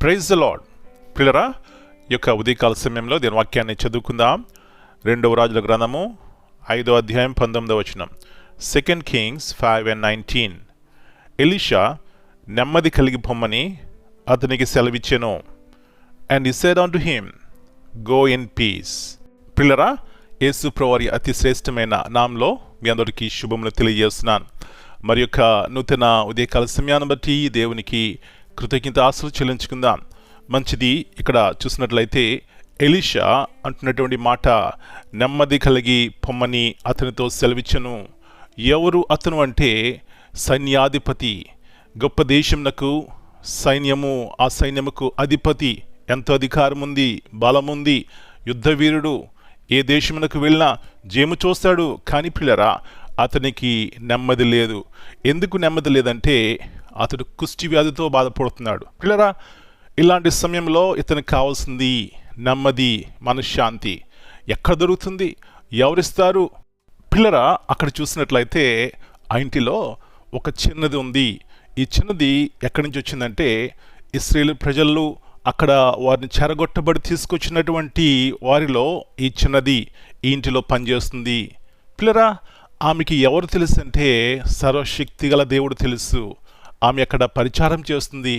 Praise the lord. పిల్లరా, ఈ యొక్క ఉదయకాల సమయంలో దీని వాక్యాన్ని చదువుకుందాం. 2వ రాజుల గ్రంథము 5వ అధ్యాయం 19వ వచనం. 2 Kings 5:19. ఎలీషా నెమ్మది కలిగి పొమ్మని అతనికి సెలవిచ్చెను. And he said unto him, go in peace. పిల్లరా, యేసు ప్రభువారి అతి శ్రేష్టమైన నామంలో మీ అందరికీ శుభములు తెలియజేస్తున్నాను. మరి యొక్క నూతన ఉదయకాల సమయాన్ని బట్టి దేవునికి కృతజ్ఞత ఆశలు చెల్లించుకుందాం. మంచిది. ఇక్కడ చూసినట్లయితే ఎలీషా అంటున్నటువంటి మాట, నెమ్మది కలిగి పొమ్మని అతనితో సెలవిచ్చను. ఎవరు అతను అంటే సైన్యాధిపతి, గొప్ప దేశమునకు సైన్యము, ఆ సైన్యముకు అధిపతి, ఎంతో అధికారం ఉంది, బలముంది, యుద్ధవీరుడు, ఏ దేశమునకు వెళ్ళినా జేము చూస్తాడు. కానీ పిల్లరా, అతనికి నెమ్మది లేదు. ఎందుకు నెమ్మది లేదంటే అతడు కుష్టి వ్యాధితో బాధపడుతున్నాడు. పిల్లరా, ఇలాంటి సమయంలో ఇతనికి కావాల్సింది నెమ్మది, మనశ్శాంతి. ఎక్కడ దొరుకుతుంది? ఎవరిస్తారు? పిల్లరా, అక్కడ చూసినట్లయితే ఆ ఇంటిలో ఒక చిన్నది ఉంది. ఈ చిన్నది ఎక్కడి నుంచి వచ్చిందంటే ఇశ్రాయేలు ప్రజలు అక్కడ వారిని చెరగొట్టబడి తీసుకొచ్చినటువంటి వారిలో ఈ చిన్నది ఈ ఇంటిలో పనిచేస్తుంది. పిల్లరా, ఆమెకి ఎవరు తెలుసు అంటే సర్వశక్తి గల దేవుడు తెలుసు. ఆమె అక్కడ పరిచారం చేస్తుంది.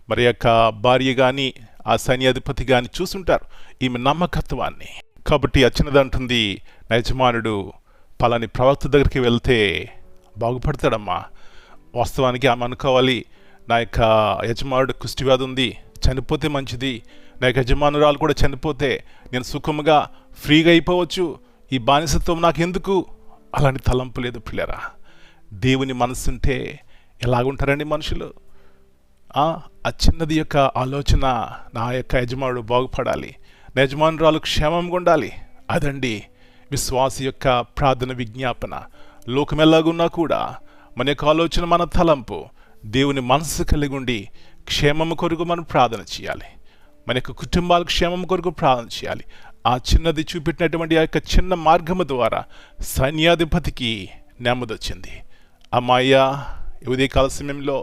మరి యొక్క భార్య కానీ ఆ సైన్యాధిపతి కానీ చూసుంటారు ఈమె నమ్మకత్వాన్ని. కాబట్టి ఆ చిన్నది అంటుంది, నా యజమానుడు పలాని ప్రవక్త దగ్గరికి వెళ్తే బాగుపడతాడమ్మా. వాస్తవానికి ఆమె అనుకోవాలి, నా యొక్క యజమానుడు కుష్టివ్యాధి ఉంది, చనిపోతే మంచిది, నా యొక్క యజమానురాలు కూడా చనిపోతే నేను సుఖముగా ఫ్రీగా అయిపోవచ్చు, ఈ బానిసత్వం నాకెందుకు? అలాంటి తలంపు లేదు పిల్లరా. దేవుని మనసుంటే ఎలాగుంటారండి మనుషులు? ఆ చిన్నది యొక్క ఆలోచన, నా యొక్క యజమానుడు బాగుపడాలి, నా యజమానురాలు క్షేమంగా ఉండాలి. అదండి విశ్వాస యొక్క ప్రార్థన విజ్ఞాపన. లోకమెల్లాగున్నా కూడా మన యొక్క ఆలోచన, మన తలంపు దేవుని మనసు కలిగి ఉండి క్షేమము కొరకు మనం ప్రార్థన చేయాలి. మన యొక్క కుటుంబాల క్షేమం కొరకు ప్రార్థన చేయాలి. ఆ చిన్నది చూపెట్టినటువంటి ఆ యొక్క చిన్న మార్గము ద్వారా సైన్యాధిపతికి నెమ్మది వచ్చింది. అమ్మాయ్యా, ఉదయకాల సమయంలో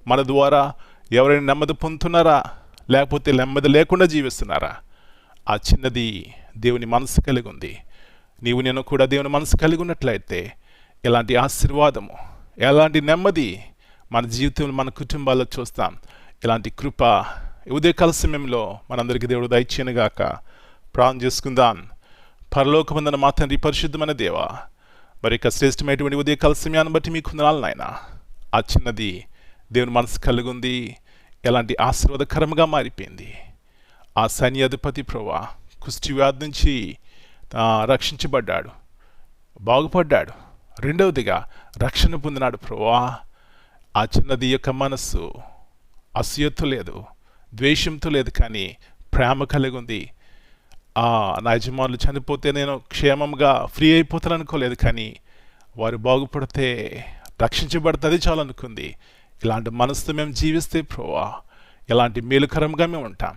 మన ద్వారా ఎవరైనా నెమ్మది పొందుతున్నారా, లేకపోతే నెమ్మది లేకుండా జీవిస్తున్నారా? ఆ చిన్నది దేవుని మనసు కలిగి ఉంది. నీవు నేను కూడా దేవుని మనసు కలిగి ఉన్నట్లయితే ఎలాంటి ఆశీర్వాదము, ఎలాంటి నెమ్మది మన జీవితంలో, మన కుటుంబాల్లో చూస్తాం. ఇలాంటి కృప ఉదయకాల సమయంలో మనందరికీ దేవుడు దయచేయనుగాక. ప్రార్థన చేసుకుందాం. పరలోకమందున మా తండ్రి, పరిశుద్ధమైన దేవ, మరి యొక్క శ్రేష్టమైనటువంటి ఉదయకాల సమయాన్ని బట్టి మీకు వందనాలు నాయనా. ఆ చిన్నది దేవుని మనసు కలిగి ఉంది, ఎలాంటి ఆశీర్వాదకరంగా మారిపోయింది. ఆ సైన్యాధిపతి ప్రభువా కుష్టి వ్యాధి నుంచి రక్షించబడ్డాడు, బాగుపడ్డాడు. రెండవదిగా రక్షణ పొందినాడు ప్రభువా. ఆ చిన్నది యొక్క మనస్సు అసూయతో లేదు, ద్వేషంతో లేదు, కానీ ప్రేమ కలిగి ఉంది. నా యజమానులు చనిపోతే నేను క్షేమంగా ఫ్రీ అయిపోతాను అనుకోలేదు, కానీ వారు బాగుపడితే రక్షించబడితే చాలనుకుంది. ఇలాంటి మనసుతో మేము జీవిస్తే ప్రభువా ఎలాంటి మేలుకరంగా మేము ఉంటాం.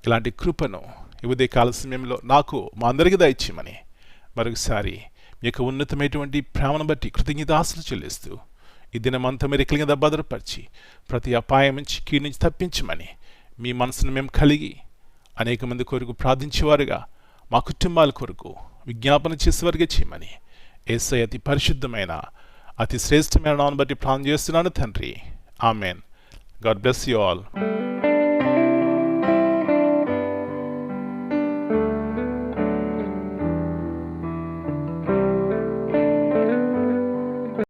ఇలాంటి కృపను ఈ ఉదయకాల సమయంలో నాకు, మా అందరికీ దయచేయమని మరొకసారి మీ యొక్క ఉన్నతమైనటువంటి ప్రేమను బట్టి కృతజ్ఞతాస్తులు చెల్లిస్తూ ఈ దినమంతా మీరు ఎక్కలిగా భద్రపరిచి ప్రతి అపాయం నుంచి, కీడు నుంచి తప్పించమని మీ మనసును మేము కలిగి అనేక మంది కొరకు ప్రార్థించేవారుగా, మా కుటుంబాల కొరకు విజ్ఞాపన చేసేవారుగా చేయమని యేసయ్య అతి పరిశుద్ధమైన, అతి శ్రేష్టమైన నామమును బట్టి ప్రార్థన చేస్తున్నాను తండ్రి. Amen. God bless you all.